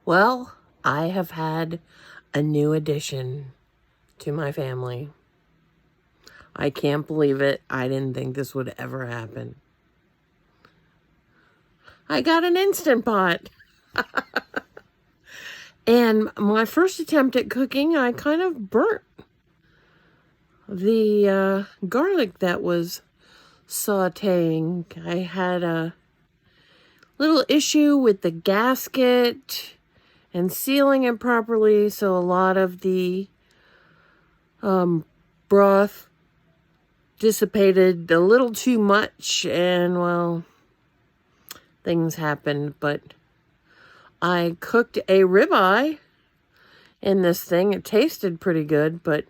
Well, I have had a new addition to my family. I can't believe it. I didn't think this would ever happen. I got an Instant Pot. And my first attempt at cooking, I kind of burnt the garlic that was sauteing. I had a little issue with the gasket and sealing it properly, so a lot of the broth dissipated a little too much, and well, things happened. But I cooked a ribeye in this thing. It tasted pretty good, but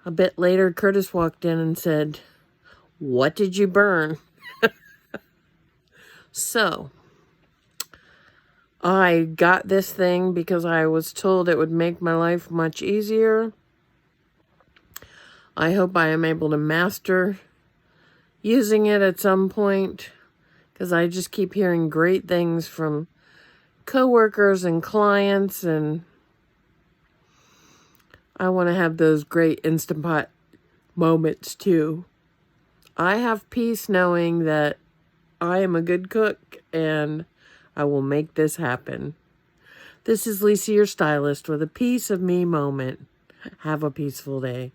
a bit later Curtis walked in and said, "What did you burn?" So I got this thing because I was told it would make my life much easier. I hope I am able to master using it at some point, because I just keep hearing great things from coworkers and clients, and I want to have those great Instant Pot moments too. I have peace knowing that I am a good cook and I will make this happen. This is Lisa, your stylist, with a piece of me moment. Have a peaceful day.